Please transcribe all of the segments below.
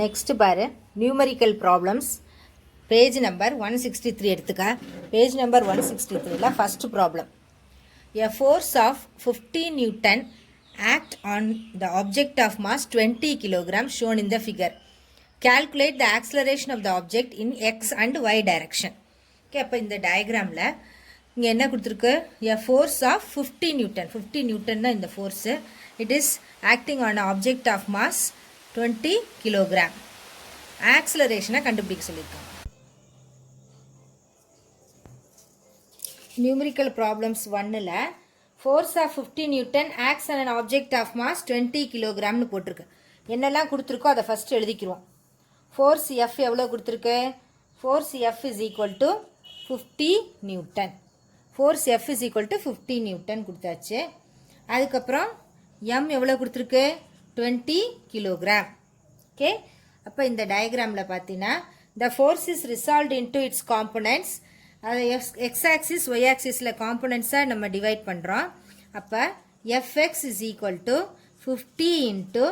Next பாரு numerical problems page number 163 எடுத்துக்க page number 163ல first problem. A force of 50 Newton act on the object of mass 20 kg shown in the figure. Calculate the acceleration of the object in x and y direction. Okay, அப்ப இந்த diagramல இங்க என்ன கொடுத்திருக்கு? A force of 50 Newton. 50 Newton னா இந்த force. It is acting on an object of mass 20 kg. Acceleration கண்டுபிடிக்க சொல்லியிருக்காங்க. Numerical problems 1ல force of 50 Newton acts on an object of mass 20 kg னு போட்டிருக்கு. என்னெல்லாம் கொடுத்திருக்கோ அதை first எழுதிக்கிறோம். Force F எவ்வளவு கொடுத்திருக்கு? Force F is equal to 50 Newton. Force F is equal to 50 Newton கொடுத்தாச்சு. அதுக்கப்புறம் M எவ்வளவு கொடுத்திருக்கு? 20 kg. Okay. அப்போ இந்த டயக்ராம்ல பார்த்தீங்கன்னா the force is resolved into its components. அது x axis y axisல components-ஆ நம்ம divide பண்றோம். அப்போ Fx is equal to 50 into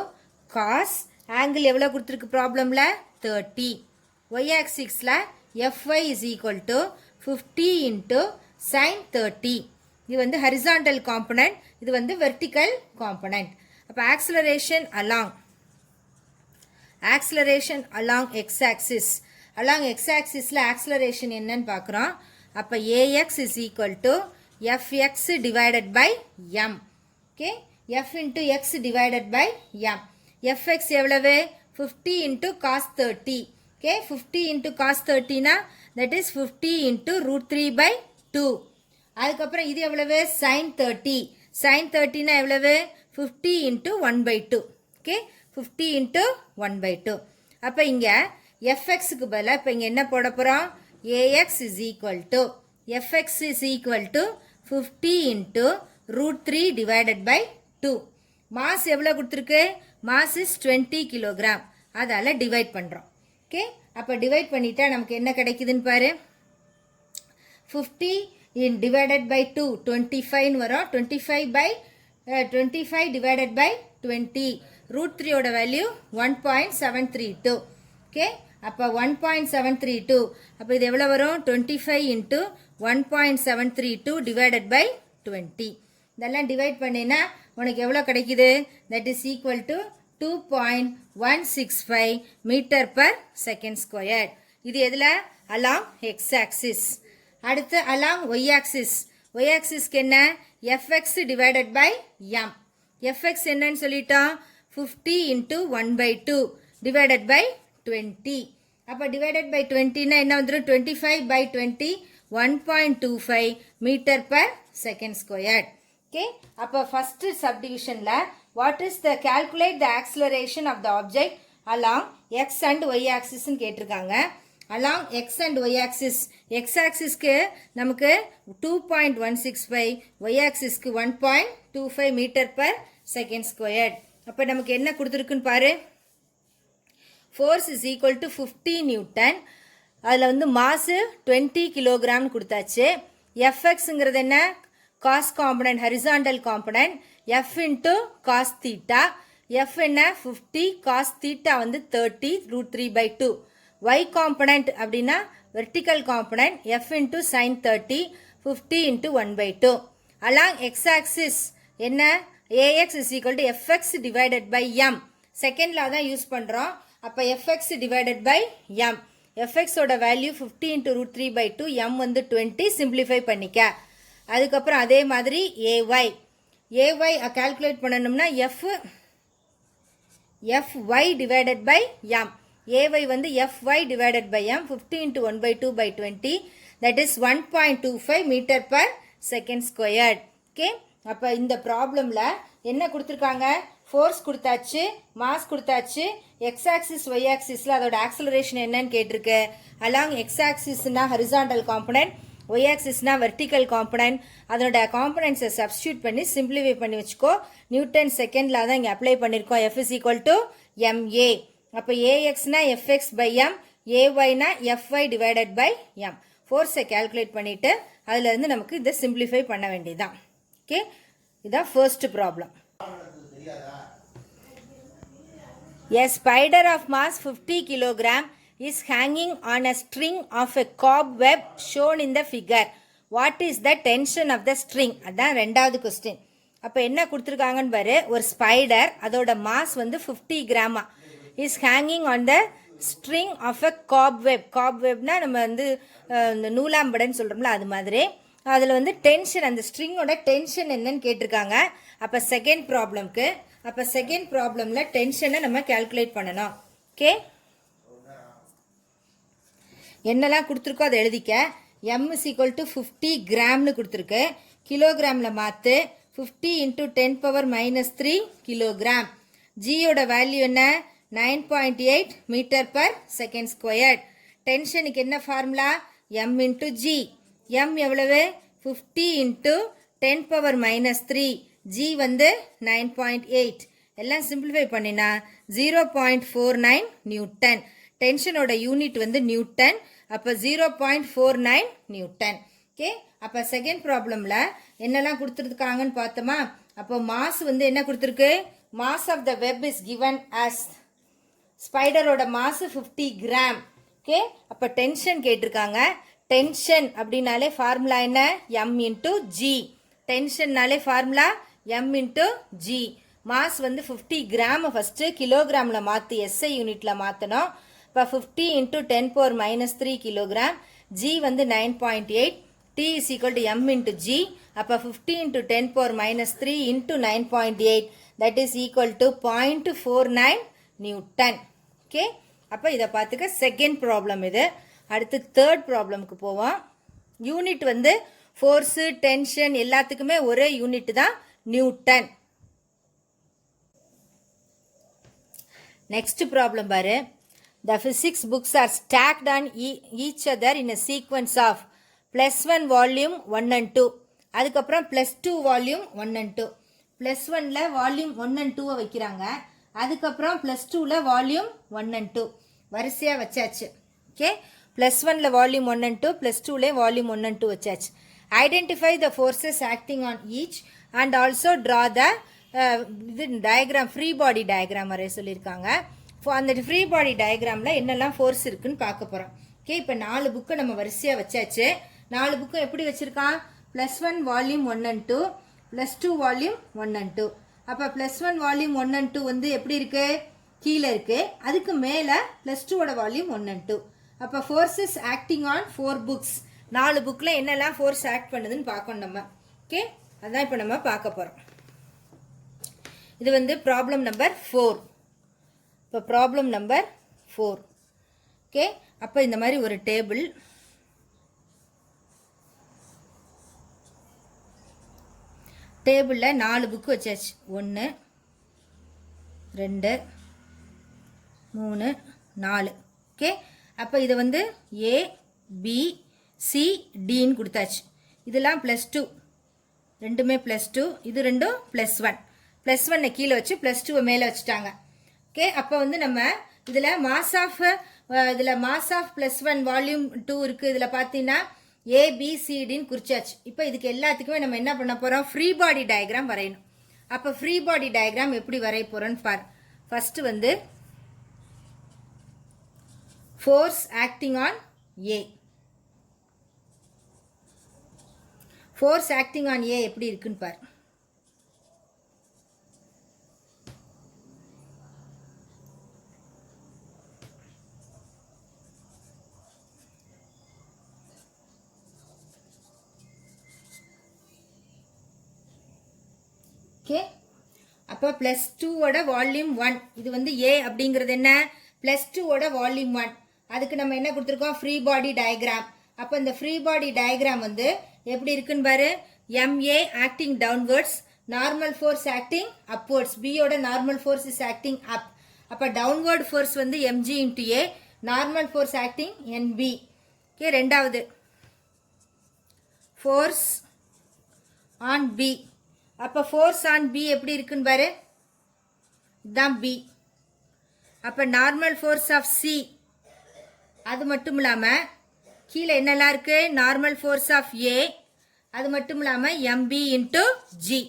cos angle எவ்வளவு கொடுத்திருக்கு ப்ராப்ளம்ல 30. y axisல Fy is equal to 50 into sin 30. இது வந்து horizontal component, இது வந்து vertical component. அப்போ acceleration along x axis. Along x axisல acceleration என்னன்னு பார்க்குறோம். அப்போ ax is equal to fx divided by m. Okay, f into x divided by m. fx எவ்வளவு? 50 into cos 30. Okay, 50 into cos 30 னா that is 50 into root 3 by 2. அதுக்கப்புறம் இது எவ்வளவு? sin 30. sin 30 னா எவ்வளவு? 50 into 1 by 2. Okay, 50 into 1 by 2. அப்போ இங்க fxக்கு பதிலா இப்போ இங்க என்ன போட போறோம்? ax is equal to fx is equal to 50 into root 3 divided by 2. Mass எவ்வளவு கொடுத்திருக்கு? Mass is 20 kg. அதால டிவைட் பண்றோம். ஓகே, அப்போ டிவைட் பண்ணிட்டா நமக்கு என்ன கிடைக்குதுன்னு பாரு. 50 in divided by 2 25 ன்னு வரும். 25 divided by 20. root 3 ஓட வேல்யூ 1.732. ஓகே, அப்போ 1.732. அப்போ இது எவ்வளவு வரும்? 25 into 1.732 divided by 20. இதெல்லாம் டிவைட் பண்ணினா உனக்கு எவ்வளவு கிடைக்குது? that is equal to 2.165 meter per second squared. இது எதுல? along x axis. அடுத்து along y axis. y axis என்ன? fx divided by m. fx என்னன்னு சொல்லிட்டோம்? 50 into 1 by 2 divided by 20. அப்போ divided by 20 னா என்ன வந்துரும்? 25 by 20 1.25 meter per second squared. Okay, அப்போ first subdivisionல what is the calculate the acceleration of the object along x and y axis ன்னு கேட்டிருக்காங்க. along x and y axis, x axisக்கு நமக்கு 2.165, y axisக்கு 1.25 meter per second squared. அப்போ நமக்கு என்ன கொடுத்திருக்குன்னு பாரு. force is equal to 50 Newton. அதில் வந்து mass 20 kg கொடுத்தாச்சு. fxங்கிறது என்ன? cos component, horizontal component. f into cos theta. f என்ன? 50, cos theta வந்து 30, root 3 by 2. y component அப்படின்னா vertical component. f into sin 30, 50 into 1 by 2. along x axis என்ன? ax is equal to fx divided by m. second law தான் use பண்றோம். அப்போ fx divided by m. fx ஓட value 50 into root 3 by 2, m வந்து 20, simplify பண்ணிக்க. அதுக்கப்புறம் அதே மாதிரி ay calculate பண்ணணும்னா fy divided by m. ay வந்து fy divided by m, 50 into 1 by 2 by 20, that is 1.25 meter per second squared. Okay, அப்போ இந்த ப்ராப்ளம்ல என்ன கொடுத்திருக்காங்க? ஃபோர்ஸ் கொடுத்தாச்சு, மாஸ் கொடுத்தாச்சு, எக்ஸ் ஆக்சிஸ் ஒய் ஆக்சிஸ்ல அதோட ஆக்சலரேஷன் என்னன்னு கேட்டிருக்கு. அலாங் எக்ஸ் ஆக்சிஸ்னா ஹரிசாண்டல் காம்பனன்ட், ஒய் ஆக்சிஸ்னா வெர்டிக்கல் காம்பனன்ட். அதோட காம்பனன்ட்ஸை சப்ஸ்டியூட் பண்ணி சிம்பிளிஃபை பண்ணி வச்சுக்கோ. நியூட்டன் செகண்ட்ல தான் இங்கே அப்ளை பண்ணியிருக்கோம். F is equal to M A. அப்போ ஏஎக்ஸ்னா எஃப்எக்ஸ் பை எம், ஏஒய்னா எஃப்ஒய் டிவைடட் பை எம். ஃபோர்ஸை கால்குலேட் பண்ணிட்டு அதுல இருந்து நமக்கு இதை சிம்பிளிஃபை பண்ண வேண்டியதுதான். ஓகே, இதான் first problem. A spider of mass 50 kilogram is hanging on a string of a cobweb shown in the figure. What is the tension of the string? அதான் ரெண்டாவது கொஸ்டின். அப்போ என்ன கொடுத்துருக்காங்கன்னு பாரு, ஒரு ஸ்பைடர் அதோட மாஸ் வந்து 50 கிராமா is hanging on the string of a cobweb. காப்வெப்னா நம்ம வந்து இந்த நூலாம்படைன்னு சொல்கிறோம்ல அது மாதிரி. அதில் வந்து டென்ஷன், அந்த ஸ்ட்ரிங்கோட டென்ஷன் என்னன்னு கேட்டிருக்காங்க. அப்போ செகண்ட் ப்ராப்ளம்க்கு, அப்போ செகண்ட் ப்ராப்ளமில் டென்ஷனை நம்ம கால்குலேட் பண்ணணும். ஓகே, என்னெல்லாம் கொடுத்துருக்கோ அதை எழுதிக்க. m is equal to 50 கிராம்னு கொடுத்துருக்கு. கிலோகிராமில் மாற்று. 50 into 10 power minus 3 kilogram. ஜியோட value என்ன? 9.8 மீட்டர் பர் செகண்ட் ஸ்கொயர்ட். டென்ஷனுக்கு என்ன formula? m into g. m எவ்வளவு? 50 into 10 power minus 3. g வந்து 9.8. எல்லாம் சிம்பிளிஃபை பண்ணினா 0.49 நியூட்டன். டென்ஷனோட யூனிட் வந்து நியூட்டன். அப்போ 0.49 நியூட்டன். ஓகே, அப்போ செகண்ட் ப்ராப்ளமில் என்னெல்லாம் கொடுத்துருக்காங்கன்னு பார்த்தோமா. அப்போ மாஸ் வந்து என்ன கொடுத்துருக்கு? Mass of the web is given as, ஸ்பைடரோட மாஸ் 50 கிராம். ஓகே, அப்போ டென்ஷன் கேட்டிருக்காங்க. டென்ஷன் அப்படின்னாலே ஃபார்முலா என்ன? m into G. டென்ஷன்னாலே formula m into G. Mass வந்து 50 கிராம் ஃபஸ்ட்டு கிலோகிராமில் மாற்றி எஸ்ஐ யூனிட்டில் மாற்றணும். இப்போ 50 into 10 power minus 3 kilogram. g வந்து 9.8. t is equal to m into g. அப்போ 50 into 10 power minus 3 into 9.8 that is equal to 0.49 newton. Okay, அப்போ இதை பார்த்துக்க. செகண்ட் ப்ராப்ளம் இது. அடுத்து தேர்ட் ப்ராப்ளம்க்கு போவோம். யூனிட் வந்து ஃபோர்ஸு டென்ஷன் எல்லாத்துக்குமே ஒரே யூனிட் தான், நியூட்டன். நெக்ஸ்ட் ப்ராப்ளம் பாரு. The physics books are stacked on each other in a sequence of +1 volume 1 and 2. அதுக்கப்புறம் +2 volume 1 and 2. +1ல வால்யூம் 1 and 2 வைக்கிறாங்க. அதுக்கப்புறம் +2ல வால்யூம் 1 and 2 வரிசையாக வச்சாச்சு. ஓகே, +1ல வால்யூம் 1 and 2, +2ல வால்யூம் 1 and 2 வச்சாச்சு. Identify the forces acting on each and also draw the இது டயக்ராம், ஃப்ரீ பாடி டயக்ராம் வரைய சொல்லியிருக்காங்க. அந்த ஃப்ரீ பாடி டயக்ராமில் என்னெல்லாம் ஃபோர்ஸ் இருக்குன்னு பார்க்க போகிறோம். ஓகே, இப்போ 4 புக்கை நம்ம வரிசையாக வச்சாச்சு. 4 புக்கை எப்படி வச்சுருக்கான்? +1 வால்யூம் 1 and 2, +2 வால்யூம் 1 and 2. அப்போ +1 வால்யூம் 1 and 2 வந்து எப்படி இருக்குது? கீழே இருக்குது. அதுக்கு மேலே +2ஓட வால்யூம் 1 and 2. அப்போ ஃபோர்ஸஸ் ஆக்டிங் ஆன் 4 புக்ஸ். 4 புக்கில் என்னெல்லாம் ஃபோர்ஸ் ஆக்ட் பண்ணுதுன்னு பார்க்கணும் நம்ம. ஓகே, அதான் இப்போ நம்ம பார்க்க போகிறோம். இது வந்து ப்ராப்ளம் நம்பர் 4. இப்போ ப்ராப்ளம் நம்பர் 4. ஓகே, அப்போ இந்த மாதிரி ஒரு டேபிள். டேபிளில் 4 புக்கு வச்சாச்சு. 1 2 3 4. ஓகே, அப்போ இதை வந்து ஏ பி சி டின்னு கொடுத்தாச்சு. இதெல்லாம் +2, ரெண்டுமே +2. இது ரெண்டும் +1. +1 கீழே வச்சு +2 மேலே வச்சுட்டாங்க. ஓகே, அப்போ வந்து நம்ம இதில் மாஸ் ஆஃப் +1 வால்யூம் 2 இருக்குது. இதில் பார்த்தீங்கன்னா ஏபிசிடின்னு குறிச்சாச்சு. இப்போ இதுக்கு எல்லாத்துக்குமே நம்ம என்ன பண்ண போகிறோம்? ஃப்ரீ பாடி டயக்ராம் வரையணும். அப்போ ஃப்ரீ பாடி டயக்ராம் எப்படி வரைய போகிறோன்னு பார். ஃபஸ்ட்டு வந்து force acting on A. Force acting on A எப்படி இருக்குன்னு பார். ஓகே, அப்போ +2ஓட வால்யூம் 1. இது வந்து ஏ அப்படிங்கிறது என்ன? +2ஓட வால்யூம் 1. அதுக்கு நம்ம என்ன கொடுத்துருக்கோம்? Free body diagram. அப்போ இந்த ஃப்ரீ பாடி டயக்ராம் வந்து எப்படி இருக்குன்னு பாரு. MA acting downwards, normal force acting upwards. பியோட normal force is acting up. அப்போ டவுன்வர்ட் ஃபோர்ஸ் வந்து mg into A, normal force acting NB. Okay, ரெண்டாவது ஃபோர்ஸ் ஆன் பி. அப்போ ஃபோர்ஸ் ஆன் பி எப்படி இருக்குன்னு பாரு. இதுதான் பி. அப்போ நார்மல் ஃபோர்ஸ் ஆஃப் சி. அது மட்டும் இல்லாமல் கீழே என்னெல்லாம் இருக்குது? நார்மல் ஃபோர்ஸ் ஆஃப் ஏ. அது மட்டும் இல்லாமல் MB இன்ட்டு ஜி.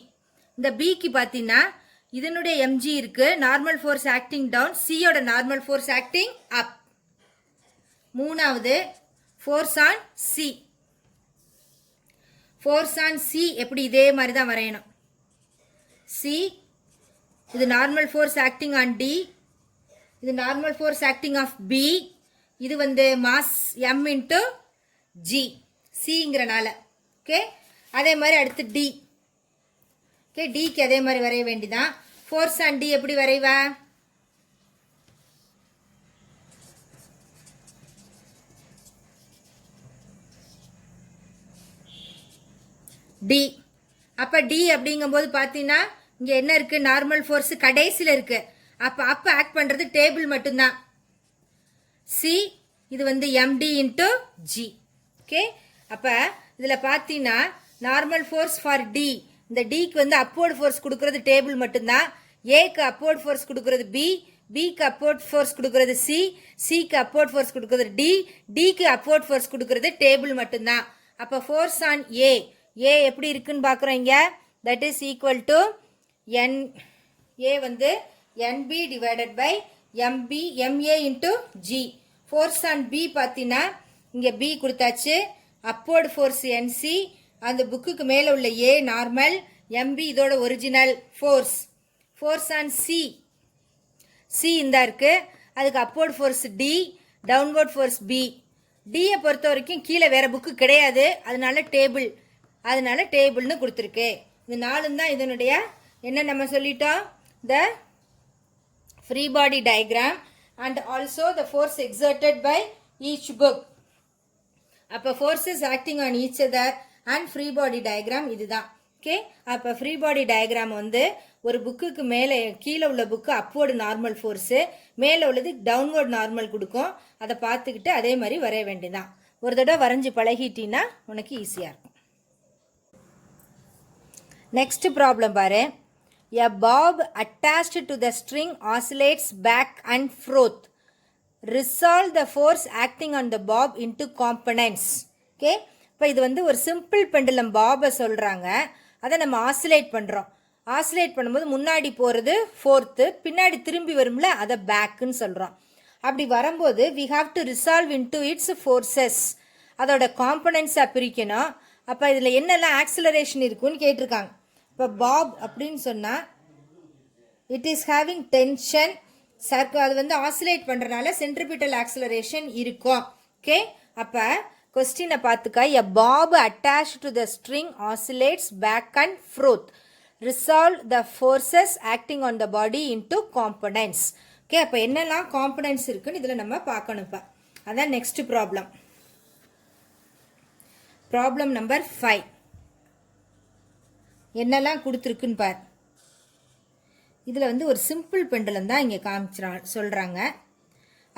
இந்த பிக்கு பார்த்தீங்கன்னா இதனுடைய mg இருக்கு, நார்மல் ஃபோர்ஸ் ஆக்டிங் டவுன், சியோட நார்மல் ஃபோர்ஸ் ஆக்டிங் அப். மூணாவது force on C. Force on C எப்படி இதே மாதிரி தான் வரையணும். சி இது normal force acting on D, இது normal force acting of B, இது வந்து மாஸ் m இன்ட்டு ஜி சிங்கிறனால. ஓகே, அதே மாதிரி அடுத்து டி. ஓகே, டிக்கு அதே மாதிரி வரைய வேண்டிதான். ஃபோர்ஸ் ஆன் டி எப்படி வரைவா? டி. அப்ப டி அப்படிங்கும்போது பார்த்தீங்கன்னா இங்க என்ன இருக்கு? நார்மல் ஃபோர்ஸ் கடைசியில் இருக்கு. அப்ப ஆக்ட் பண்றது டேபிள் மட்டும்தான். சி இது வந்து md இன்ட்டு ஜி. ஓகே, அப்ப இதுல பார்த்தீங்கன்னா நார்மல் ஃபோர்ஸ் ஃபார் டி, இந்த டிக்கு வந்து அப்போர்ட் ஃபோர்ஸ் கொடுக்கறது டேபிள் மட்டும்தான். ஏக்கு அப்போர்ட் ஃபோர்ஸ் கொடுக்கறது பி, பிக்கு அப்போர்ட் ஃபோர்ஸ் கொடுக்கறது சி, சிக்கு அப்போர்ட் ஃபோர்ஸ் கொடுக்கறது டி, டிக்கு அப்போர்ட் ஃபோர்ஸ் கொடுக்கறது டேபிள் மட்டும்தான். அப்ப ஃபோர்ஸ் ஆன் ஏ, ஏ எப்படி இருக்குன்னு பார்க்குறோம் இங்க. That is equal to N, A வந்து NB divided by MA into G. Force on B பார்த்தீங்கன்னா இங்கே பி கொடுத்தாச்சு, அப்போர்டு ஃபோர்ஸ் NC, அந்த புக்குக்கு மேலே உள்ள ஏ நார்மல், MB இதோட original force. Force on C, C இந்த இருக்கு, அதுக்கு upward force D, downward force B. டியை பொறுத்த வரைக்கும் கீழே வேற புக்கு கிடையாது, அதனால டேபிள்னு கொடுத்துருக்கு. இது நாலும் தான் இதனுடைய என்ன நம்ம சொல்லிட்டோம், த free body diagram and also the force exerted by each book. அப்ப forces acting on each other and free body diagram இதுதான். ஓகே, அப்ப free body diagram வந்து ஒரு புக்குக்கு மேலே கீழே உள்ள புக்கு அப்வர்டு நார்மல் ஃபோர்ஸ், மேலே உள்ளது டவுன்வர்ட் நார்மல் கொடுக்கும். அதை பார்த்துக்கிட்டு அதே மாதிரி வரைய வேண்டியதான். ஒரு தடவை வரைஞ்சி பழகிட்டீங்கன்னா உனக்கு ஈஸியாக இருக்கும். நெக்ஸ்ட் ப்ராப்ளம் பாரு. A bob attached to the string oscillates back and forth. Resolve the force acting on the bob into components. Okay, இப்போ இது வந்து ஒரு சிம்பிள் பெண்டுலம் பாபை சொல்கிறாங்க. அதை நம்ம ஆசிலேட் பண்ணுறோம். ஆசிலேட் பண்ணும்போது முன்னாடி போகிறது ஃபோர்த்து, பின்னாடி திரும்பி வரும்ல அதை பேக்குன்னு சொல்கிறோம். அப்படி வரும்போது we have to resolve into its forces. அதோட காம்பனன்ட்ஸாக பிரிக்கணும். அப்போ இதில் என்னெல்லாம் ஆக்சிலரேஷன் இருக்குன்னு கேட்டிருக்காங்க. இப்போ பாப் அப்படின்னு சொன்னால் இட் இஸ் ஹேவிங் டென்ஷன் சர்க்கு, அது வந்து ஆசிலேட் பண்ணுறதுனால சென்ட்ரிபிட்டல் ஆக்சிலரேஷன் இருக்கும். ஓகே, அப்போ கொஸ்டினை பார்த்துக்கா. A bob attach to the string oscillates back and forth. Resolve the forces acting on the body into components. Okay, அப்போ என்னெல்லாம் காம்பனன்ட்ஸ் இருக்குன்னு இதில் நம்ம பார்க்கணும். இப்போ அதான் நெக்ஸ்ட் ப்ராப்ளம். ப்ராப்ளம் நம்பர் 5 என்னெல்லாம் கொடுத்துருக்குன்னு பார். இதில் வந்து ஒரு சிம்பிள் பெண்டலம் தான் இங்கே சொல்கிறாங்க.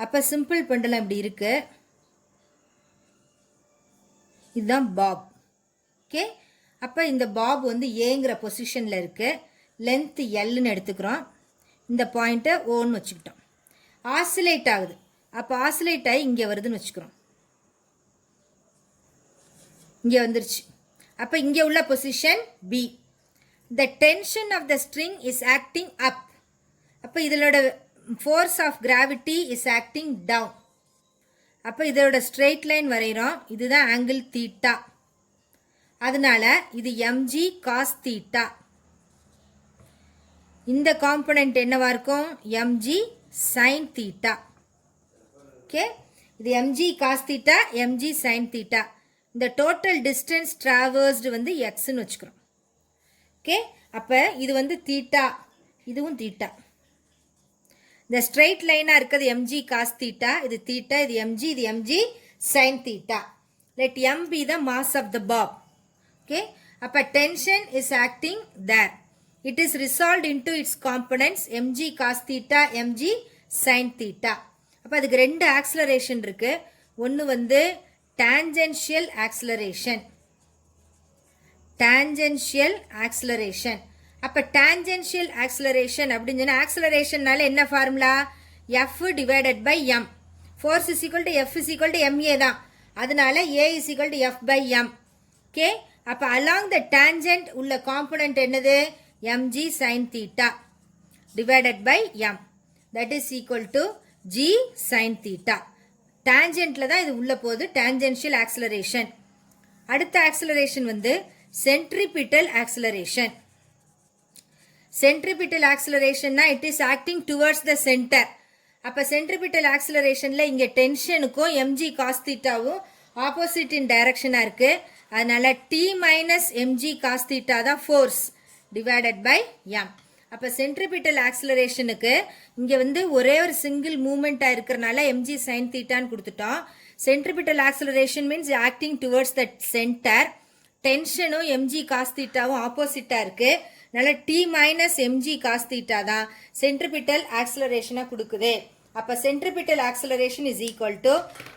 அப்போ சிம்பிள் பெண்டலம் இப்படி இருக்கு, இதுதான் பாப். ஓகே, அப்போ இந்த பாப் வந்து ஏங்கிற பொசிஷனில் இருக்கு, லென்த் எல்லுன்னு எடுத்துக்கிறோம், இந்த பாயிண்ட்டை ஓன்னு வச்சுக்கிட்டோம். ஆசிலேட் ஆகுது, அப்போ ஆசிலேட் ஆகி இங்கே வருதுன்னு வச்சுக்கிறோம். இங்கே வந்துருச்சு. அப்போ இங்கே உள்ள position B. The tension of the string is acting up. அப்போ இதோட force of gravity is acting down. அப்போ இதோட straight line வரைகிறோம், இதுதான் angle theta. அதனால இது mg cos theta. இந்த காம்பனன்ட் என்னவா இருக்கும்? mg sin theta. ஓகே, இது mg cos theta, mg sin theta. இந்த டோட்டல் டிஸ்டன்ஸ் டிராவர்ஸ்டு வந்து எக்ஸ்ன்னு வச்சுக்கிறோம். ஓகே, அப்போ இது வந்து தீட்டா, இதுவும் தீட்டா. இந்த ஸ்ட்ரெயிட் லைனாக இருக்கிறது எம்ஜி காஸ் தீட்டா, இது தீட்டா, இது M G sine theta. Let M be the mass of the bob. Okay, அப்போ tension is acting there. It is resolved into its components M G cos theta, M G sine theta. அப்போ அதுக்கு ரெண்டு acceleration இருக்கு. ஒன்று வந்து tangential acceleration. Tangential acceleration. அப்ப tangential acceleration அப்படின்னு சொன்னா acceleration-னால என்ன formula? F divided by m. Force is equal to F is equal to ma தான். அதனால A is equal to F by m. Okay? அப்ப along the tangent உள்ள component என்னது? mg sin theta. divided by m. That is equal to g sin theta. Tangentல தான் இது உள்ள போகுது, tangential acceleration. அடுத்த acceleration வந்து centripetal acceleration. Centripetal acceleration na it is acting towards the center. அப்ப centripetal accelerationல இங்க tensionக்கும் mg cos thetaவும் opposite in directionஆ இருக்கு. அதனால t minus mg cos theta தான் force divided by m. அப்ப centripetal accelerationக்கு இங்க வந்து ஒரே ஒரு single movementஆ இருக்கறனால mg sin theta ன்னு கொடுத்துட்டோம். Centripetal acceleration means acting towards the center. Tensionம் mg cos thetaவும் oppositeஆ இருக்கு. அதனால t minus mg cos theta தான் centripetal acceleration கொடுக்குது. அப்ப centripetal acceleration is equal to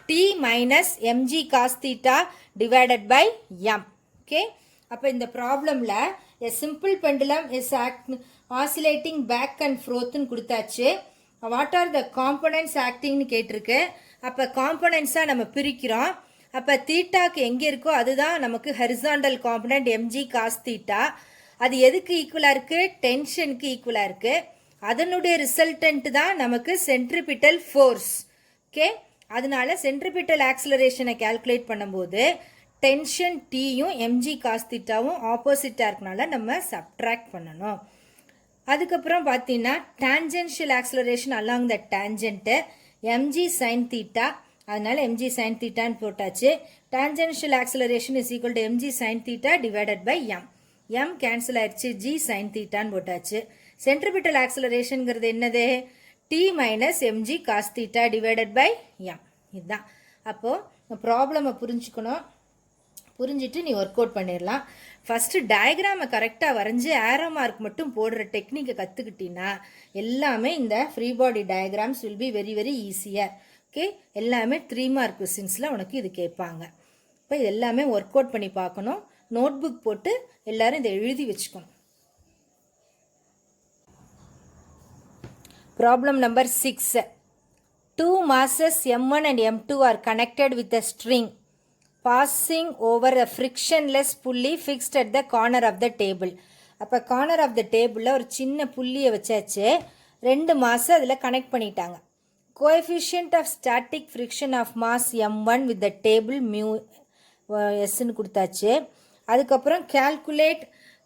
t minus mg cos theta divided by m. Okay? அப்ப இந்த ப்ராப்ளம்ல a simple pendulum is oscillating back and forth ன்னு கொடுத்தாச்சு. What are the components acting ன்னு கேட்டிருக்கு. அப்ப components-ஆ நம்ம பிரிக்கிறோம். அப்ப தீட்டாக்கு எங்க இருக்கோ அதுதான் நமக்கு horizontal component mg cos theta. அது எதுக்கு ஈக்குவலா இருக்கு? டென்ஷனுக்கு ஈக்குவலா இருக்கு. அதனுடைய ரிசல்டன்ட் தான் நமக்கு சென்ட்ரிபிட்டல் ஃபோர்ஸ். ஓகே, அதனால சென்ட்ரிபிட்டல் ஆக்சிலரேஷனை கால்குலேட் பண்ணும்போது டென்ஷன் டீயும் எம்ஜி காஸ் தீட்டாவும் ஆப்போசிட்டா இருக்கனால நம்ம சப்ட்ராக்ட் பண்ணணும். அதுக்கப்புறம் பார்த்தீங்கன்னா tangential acceleration along the tangent MG sine theta, அதனால எம்ஜி சைன் தீட்டான்னு போட்டாச்சு. Tangential acceleration is equal to MG sine theta divided by M. m cancel ஆயிடுச்சு, g sin தீட்டான்னு போட்டாச்சு. சென்ட்ரிபிட்டல் ஆக்சிலரேஷன்ங்கிறது என்னது? t minus mg cos theta divided by m. இதுதான். அப்போ ப்ராப்ளமை புரிஞ்சுக்கணும். புரிஞ்சிட்டு நீ ஒர்க் அவுட் பண்ணிடலாம். ஃபர்ஸ்ட் டயக்ராமை கரெக்டாக வரைஞ்சி ஆரோ மார்க் மட்டும் போடுற டெக்னிக்கை கற்றுக்கிட்டீங்கன்னா எல்லாமே இந்த free body diagrams will be very very easier. Okay, எல்லாமே 3 மார்க் கொஸ்டின்ஸில் உனக்கு இது கேட்பாங்க. இப்போ இது எல்லாமே ஒர்க் அவுட் பண்ணி பார்க்கணும். நோட் புக் போட்டு எல்லாரும் இதை எழுதி வச்சுக்கணும். Problem number 6. 2 masses m1 and m2 are connected with a string passing over a frictionless pulley fixed at the corner of the table. அப்போ கார்னர் ஆஃப் த டேபிளில் ஒரு சின்ன புள்ளியை வச்சாச்சு. 2 மாஸை அதில் கனெக்ட் பண்ணிட்டாங்க. Coefficient of static friction of mass m1 with the table mu sன்னு கொடுத்தாச்சு. அதுக்கப்புறம் calculate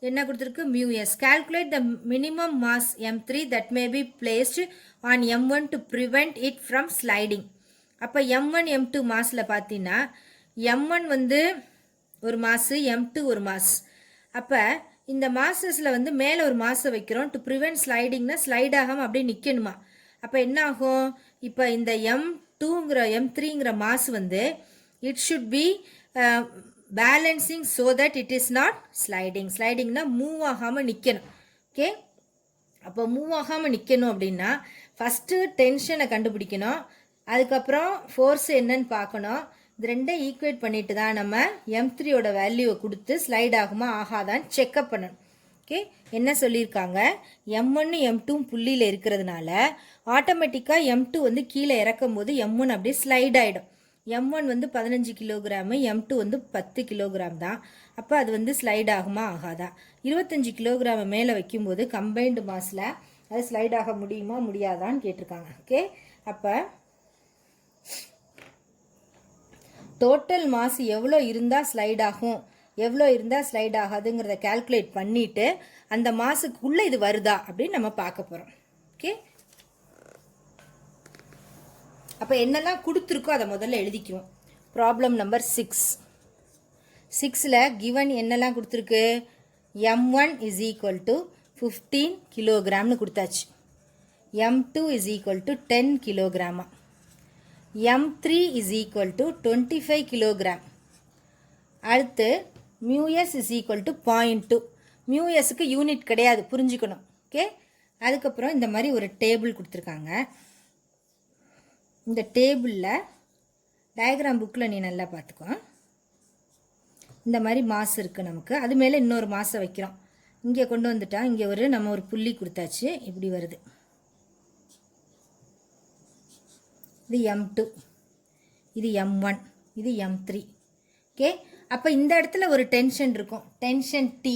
என்ன கொடுத்துருக்கு? mu s. Calculate the minimum mass m3 that may be placed on m1 to prevent it from sliding. அப்போ m1 m2 மாஸில் பார்த்தீங்கன்னா m1 வந்து ஒரு மாசு, m2 ஒரு மாஸ். அப்போ இந்த மாசஸில் வந்து மேலே ஒரு மாசை வைக்கிறோம். டு ப்ரிவென்ட் ஸ்லைடிங்னா ஸ்லைட் ஆகாமல் அப்படியே நிற்கணுமா. அப்போ என்ன ஆகும்? இப்போ இந்த m2ங்கிற m3ங்கிற மாஸ் வந்து it should be balancing so that it is not sliding. ஸ்லைடிங்னா மூவ் ஆகாமல் நிற்கணும். ஓகே, அப்போ மூவ் ஆகாமல் நிற்கணும் அப்படின்னா ஃபஸ்ட்டு டென்ஷனை கண்டுபிடிக்கணும். அதுக்கப்புறம் ஃபோர்ஸ் என்னன்னு பார்க்கணும். இது ரெண்டும் ஈக்குவேட் பண்ணிட்டு தான் நம்ம m3யோட வேல்யூவை கொடுத்து ஸ்லைட் ஆகுமா ஆகாதான்னு செக்அப் பண்ணணும். ஓகே, என்ன சொல்லியிருக்காங்க? m1 m2 புள்ளியில் இருக்கிறதுனால ஆட்டோமேட்டிக்காக m2 வந்து கீழே இறக்கும் போது m1 அப்படியே ஸ்லைட் ஆகிடும். m1 வந்து 15 கிலோகிராமு, m2 வந்து 10 கிலோகிராம் தான். அப்போ அது வந்து ஸ்லைட் ஆகுமா ஆகாதா? 25 கிலோகிராம் மேலே வைக்கும்போது கம்பைன்டு மாஸில் அது ஸ்லைட் ஆக முடியுமா முடியாதான்னு கேட்டிருக்காங்க. ஓகே, அப்போ டோட்டல் மாஸ் எவ்வளோ இருந்தால் ஸ்லைட் ஆகும், எவ்வளோ இருந்தால் ஸ்லைட் ஆகாதுங்கிறத கால்குலேட் பண்ணிவிட்டு அந்த மாசுக்குள்ளே இது வருதா அப்படின்னு நம்ம பார்க்க போகிறோம். ஓகே, அப்போ என்னெல்லாம் கொடுத்துருக்கோ அதை முதல்ல எழுதிக்குவோம். Problem number 6. 6ல் கிவன் என்னெல்லாம் கொடுத்துருக்கு? m1 இஸ் ஈக்குவல் டு 15 கிலோகிராம்னு கொடுத்தாச்சு. m2 இஸ் ஈக்குவல் டு 10 கிலோகிராமா. m3 is equal to 25 kilogram. அடுத்து μs இஸ் ஈக்குவல் டு 0.2. μsக்கு யூனிட் கிடையாது, புரிஞ்சுக்கணும். ஓகே, அதுக்கப்புறம் இந்த மாதிரி ஒரு டேபிள் கொடுத்துருக்காங்க. இந்த டேபிளில் டயக்ராம் புக்கில் நீ நல்லா பார்த்துக்கோ. இந்த மாதிரி மாஸ் இருக்குது நமக்கு. அது மேலே இன்னொரு மாஸை வைக்கிறோம். இங்கே கொண்டு வந்துட்டா இங்கே நம்ம ஒரு புள்ளி கொடுத்தாச்சு. இப்படி வருது. இது m2, இது m1, இது m3. ஓகே, அப்போ இந்த இடத்துல ஒரு டென்ஷன் இருக்கும், டென்ஷன் T.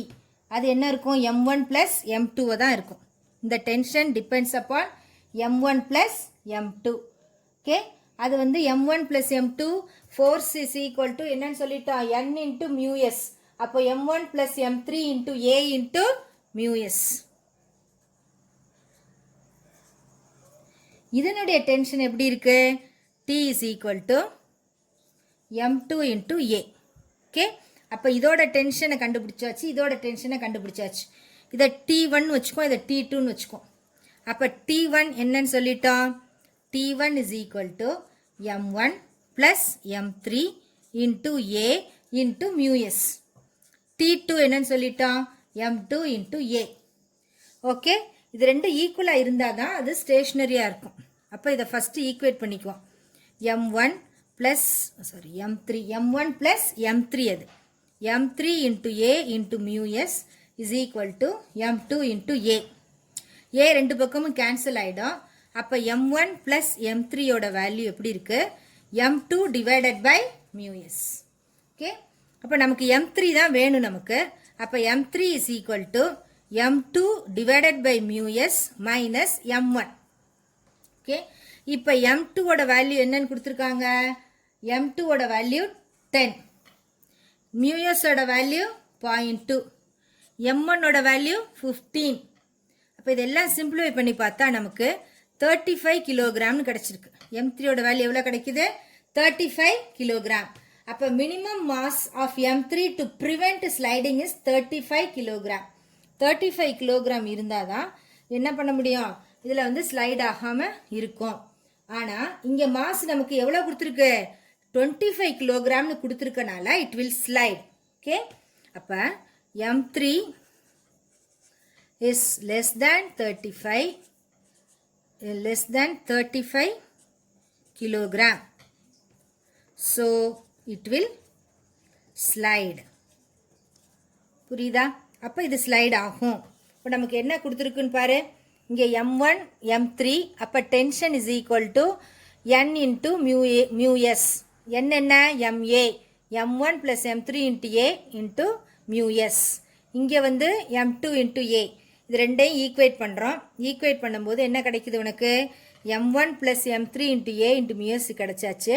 அது என்ன இருக்கும்? m1 + m2 தான் இருக்கும். இந்த tension depends upon m1 plus m2. Okay, அது வந்து m1 plus m2 force is equal to என்னன்னு சொல்லிட்டோம், n இன்ட்டு மியூஎஸ். அப்போ m1 plus m3 into a into mu s. இதனுடைய டென்ஷன் எப்படி இருக்கு, T is equal to m2 into a. Okay, அப்போ இதோட டென்ஷனை கண்டுபிடிச்சாச்சு, இதோட டென்ஷனை கண்டுபிடிச்சாச்சு. இதை T1 வச்சுக்கோ, இதை T2 வச்சுக்கோ. அப்போ T1 என்னன்னு சொல்லிட்டோம், T1 is equal to m1 plus m3 into a into mu s. T2 என்னன்னு சொல்லிட்டோம், m2 into a. ஓகே, இது ரெண்டு ஈக்குவலாக இருந்தால் தான் அது ஸ்டேஷ்னரியாக இருக்கும். அப்போ இதை ஃபஸ்ட்டு ஈக்குவேட் பண்ணிக்குவோம். m1 plus m1 plus m3 அது m3 into a into mu s is equal to m2 into a. a ரெண்டு பக்கமும் கேன்சல் ஆகிடும். அப்போ m1 plus m3 ஓட வேல்யூ எப்படி இருக்கு, m2 divided by mu s. Okay, அப்போ நமக்கு m3 தான் வேணும் நமக்கு. அப்போ m3 is equal to m2 divided by mu s minus m1. Okay, இப்போ m2 ஓட வேல்யூ என்னன்னு கொடுத்துருக்காங்க, m2 ஓட வேல்யூ 10, mu s ஓட வேல்யூ 0.2, m1 ஓட வேல்யூ 15. அப்போ இதெல்லாம் சிம்பிளிஃபை பண்ணி பார்த்தா நமக்கு 35 கிலோகிராம்னு கிடைச்சிருக்கு. m3 ஓட வேல்யூ எவ்வளோ கிடைக்குது, 35 கிலோகிராம். அப்போ minimum mass of m3 to prevent sliding is 35 kilogram. 35 kilogram இருந்தால் தான் என்ன பண்ண முடியும், இதில் வந்து ஸ்லைட் ஆகாமல் இருக்கும். ஆனால் இங்கே மாஸ் நமக்கு எவ்வளோ கொடுத்துருக்கு, 25 கிலோகிராம்னு கொடுத்துருக்கனால இட் வில் ஸ்லைட். ஓகே, அப்போ m3 is less than 35 kilogram. So it will slide. புரியுதா, அப்போ இது ஸ்லைட் ஆகும். இப்போ நமக்கு என்ன கொடுத்துருக்குன்னு பாரு, இங்கே m1 m3. அப்போ tension is equal to n into mu S. n என்ன, ma. m1 plus m3 into a into mu s. இங்கே வந்து m2 into a. இது ரெண்டையும் ஈக்குவேட் பண்ணுறோம். ஈக்குவேட் பண்ணும்போது என்ன கிடைக்குது உனக்கு, m1 plus m3 into a into mu s கிடைச்சாச்சு.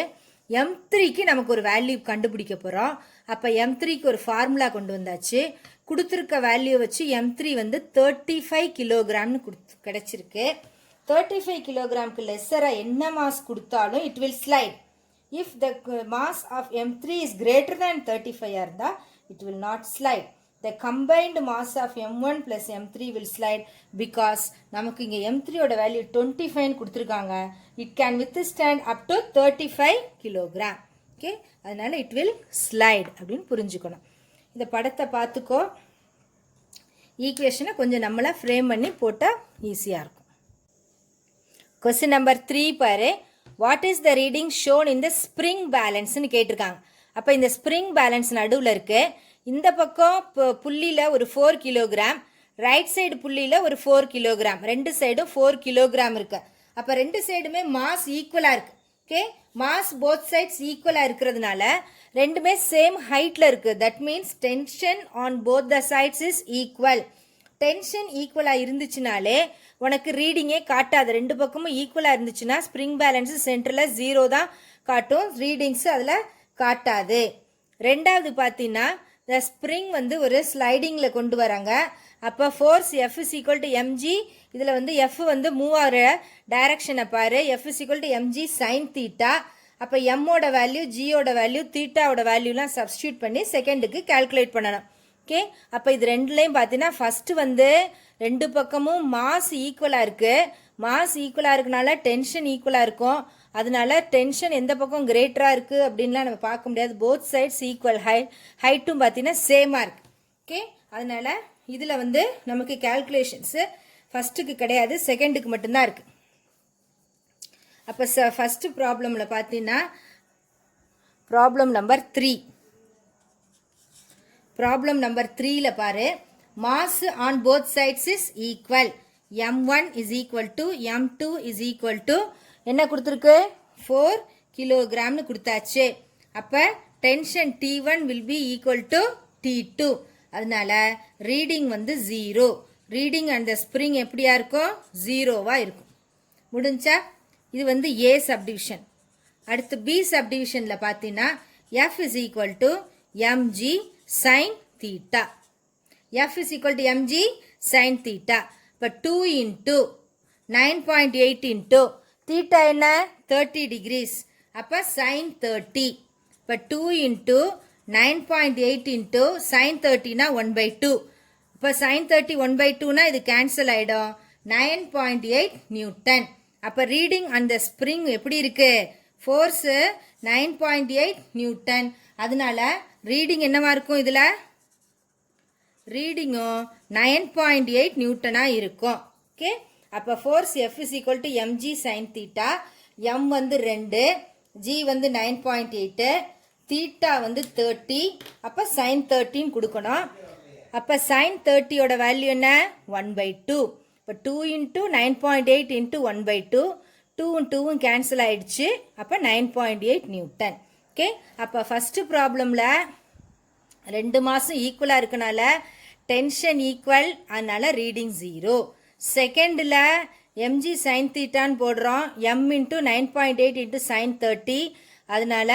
m3க்கு நமக்கு ஒரு வேல்யூ கண்டுபிடிக்க போகிறோம். அப்போ m3க்கு ஒரு ஃபார்முலா கொண்டு வந்தாச்சு. கொடுத்துருக்க வேல்யூ வச்சு m3 வந்து 35 கிலோகிராம்னு கிடைச்சிருக்கு. 35 கிலோகிராமுக்கு லெஸ்ஸராக என்ன மாஸ் கொடுத்தாலும் it will slide. If the mass of m3 is greater than 35 இருந்தால் it will not slide. The combined mass of m1 plus m3 will slide because நமக்கு இங்கே m3 ஓட வேல்யூ 25 கொடுத்துருக்காங்க. It can withstand up to 35 kilogram. Okay, அதனால it will slide அப்படின்னு புரிஞ்சுக்கணும். இந்த படத்தை பார்த்துக்கோ, ஈக்குவேஷனை கொஞ்சம் நம்மளை ஃப்ரேம் பண்ணி போட்டால் ஈஸியாக இருக்கும். கொஸ்டின் நம்பர் 3 பாரு, what is the reading shown in the spring பேலன்ஸ்னு கேட்டிருக்காங்க. அப்போ இந்த ஸ்ப்ரிங் பேலன்ஸ் நடுவில் இருக்குது. இந்த பக்கம் புள்ளியில் ஒரு 4 கிலோகிராம், ரைட் சைடு புள்ளியில் ஒரு 4 கிலோகிராம், ரெண்டு சைடும் 4 கிலோகிராம் இருக்கு. அப்போ ரெண்டு சைடுமே மாஸ் ஈக்குவலாக இருக்குது. ஓகே, மாஸ் போத் சைட்ஸ் ஈக்குவலாக இருக்கிறதுனால ரெண்டுமே சேம் ஹைட்டில் இருக்குது. That means tension on both the sides is equal. Tension ஈக்குவலாக இருந்துச்சுனாலே உனக்கு ரீடிங்கே காட்டாது. ரெண்டு பக்கமும் ஈக்குவலாக இருந்துச்சுன்னா ஸ்ப்ரிங் பேலன்ஸு சென்டரில் 0 தான் காட்டும், ரீடிங்ஸு அதில் காட்டாது. ரெண்டாவது பார்த்தீங்கன்னா இந்த ஸ்ப்ரிங் வந்து ஒரு ஸ்லைடிங்கில் கொண்டு வராங்க. அப்போ force F is equal to mg. இதில் வந்து F வந்து மூவ் ஆகிற டைரக்ஷனை பாரு. F is equal to mg sin theta. அப்போ எம்மோட வேல்யூ, ஜியோட வேல்யூ, தீட்டாவோட வேல்யூலாம் சப்ஸ்டியூட் பண்ணி செகண்டுக்கு கால்குலேட் பண்ணணும். ஓகே, அப்போ இது ரெண்டுலேயும் பார்த்தீங்கன்னா ஃபஸ்ட்டு வந்து ரெண்டு பக்கமும் மாஸ் ஈக்குவலாக இருக்குது. மாஸ் ஈக்குவலாக இருக்கனால டென்ஷன் ஈக்குவலாக இருக்கும். அதனால டென்ஷன் எந்த பக்கம் கிரேட்டராக இருக்குது அப்படின்லாம் நம்ம பார்க்க முடியாது. போத் சைட்ஸ் ஈக்குவல், ஹைட்டும் பார்த்தீங்கன்னா சேமாக இருக்குது. ஓகே, அதனால் இதில் வந்து நமக்கு கேல்குலேஷன்ஸு ஃபஸ்ட்டுக்கு கிடையாது, செகண்டுக்கு மட்டும்தான் இருக்குது. அப்போ ஃபஸ்ட்டு ப்ராப்ளமில் பார்த்தீங்கன்னா ப்ராப்ளம் நம்பர் 3. ப்ராப்ளம் நம்பர் 3ல பாரு, mass on both sides is equal. m1 is equal to m2 is equal to என்ன கொடுத்துருக்கு, 4 கிலோகிராம்னு கொடுத்தாச்சு. அப்போ tension T1 will be equal to T2. அதனால ரீடிங் வந்து 0. ரீடிங் அண்ட் த ஸ்ப்ரிங் எப்படியா இருக்கும்? ஜீரோவாக இருக்கும். முடிஞ்சா? இது வந்து ஏ சப்டிவிஷன். அடுத்து பி சப்டிவிஷனில் பார்த்தீங்கன்னா F is equal to MG sine theta. F is equal to MG sine theta. இப்போ 2 இன்ட்டு 9.8 இன்ட்டு தீட்டா என்ன? 30 டிகிரிஸ். அப்போ சைன் 30. இப்போ 2 இன்ட்டு 9.8 இன்ட்டு சைன் 30னா 1/2. இப்போ சைன் 30 1/2னா இது கேன்சல் ஆகிடும். 9.8 நியூட்டன். அப்போ ரீடிங் அந்த ஸ்ப்ரிங் எப்படி இருக்கு? Force 9.8 Newton. அதனால ரீடிங் என்னவா இருக்கும்? இதில் ரீடிங்கும் 9.8 நியூட்டனாக இருக்கும். ஓகே, அப்போ force F is equal to MG sine theta. M வந்து 2, ஜி வந்து 9.8, தீட்டா வந்து 30. அப்போ சைன் 30 கொடுக்கணும். அப்போ சைன் 30யோட வேல்யூ என்ன? 1/2. இப்போ 2 இன்ட்டு 9.8 இன்ட்டு 1/2. 2ம் 2ம் கேன்சல் ஆயிடுச்சு. அப்போ 9.8 நியூட்டன். ஓகே, அப்போ ஃபஸ்ட்டு ப்ராப்ளமில் 2 மாதம் ஈக்குவலாக இருக்கனால டென்ஷன் ஈக்குவல், அதனால ரீடிங் 0. செகண்டில் எம்ஜி சைன் தீட்டான்னு போடுறோம். M into 9.8 into sine 30. அதனால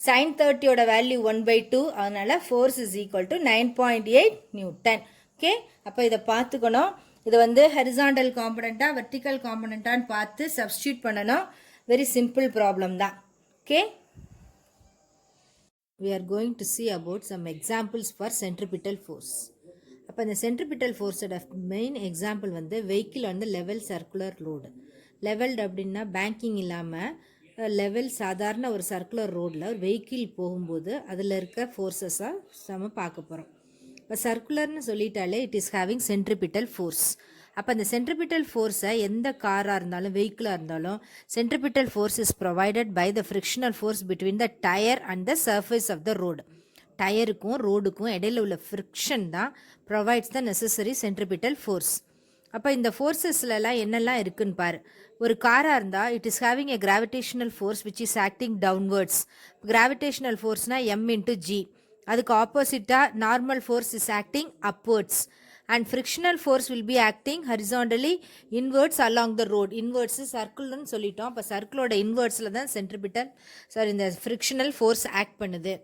சைன் 30யோட வேல்யூ 1/2. அதனால force is equal to 9.8 Newton. Okay, அப்போ இதை பார்த்துக்கணும். இது வந்து ஹரிசாண்டல் காம்பனண்ட்டா வெர்டிக்கல் காம்பனண்ட்டான்னு பார்த்து சப்ஸ்டியூட் பண்ணணும். வெரி சிம்பிள் ப்ராப்ளம் தான். Okay, we are going to see about some examples for centripetal force. அப்போ இந்த centripetal forceோட மெயின் எக்ஸாம்பிள் வந்து வெஹிக்கிள் வந்து லெவல் சர்க்குலர் லோடு. லெவல்டு அப்படின்னா பேங்கிங் இல்லாமல் லெவல் சாதாரண ஒரு சர்க்குலர் ரோடில் ஒரு வெஹிக்கிள் போகும்போது அதில் இருக்க ஃபோர்ஸஸாக நம்ம பார்க்க போகிறோம். இப்போ சர்க்குலர்னு சொல்லிட்டாலே it is having centripetal force. அப்போ அந்த சென்ட்ரிபிட்டல் ஃபோர்ஸை எந்த காராக இருந்தாலும் வெஹிக்கிளாக இருந்தாலும் centripetal force is provided by the frictional force between the tyre and the surface of the road. டயருக்கும் ரோடுக்கும் இடையில உள்ள ஃப்ரிக்ஷன் தான் provides the necessary centripetal force. அப்போ இந்த ஃபோர்ஸஸ்லாம் என்னெல்லாம் இருக்குன்னு பாரு. ஒரு காராக இருந்தால் it is having a gravitational force which is acting downwards. Gravitational ஃபோர்ஸ்னால் எம் இன்ட்டு ஜி. அதுக்கு ஆப்போசிட்டாக normal force is acting upwards. And frictional force will be acting horizontally inwards along the road. Inwards சர்க்கிள்னு சொல்லிட்டோம். அப்போ சர்க்கிளோட இன்வர்ட்ஸில் தான் இந்த frictional force act பண்ணுது.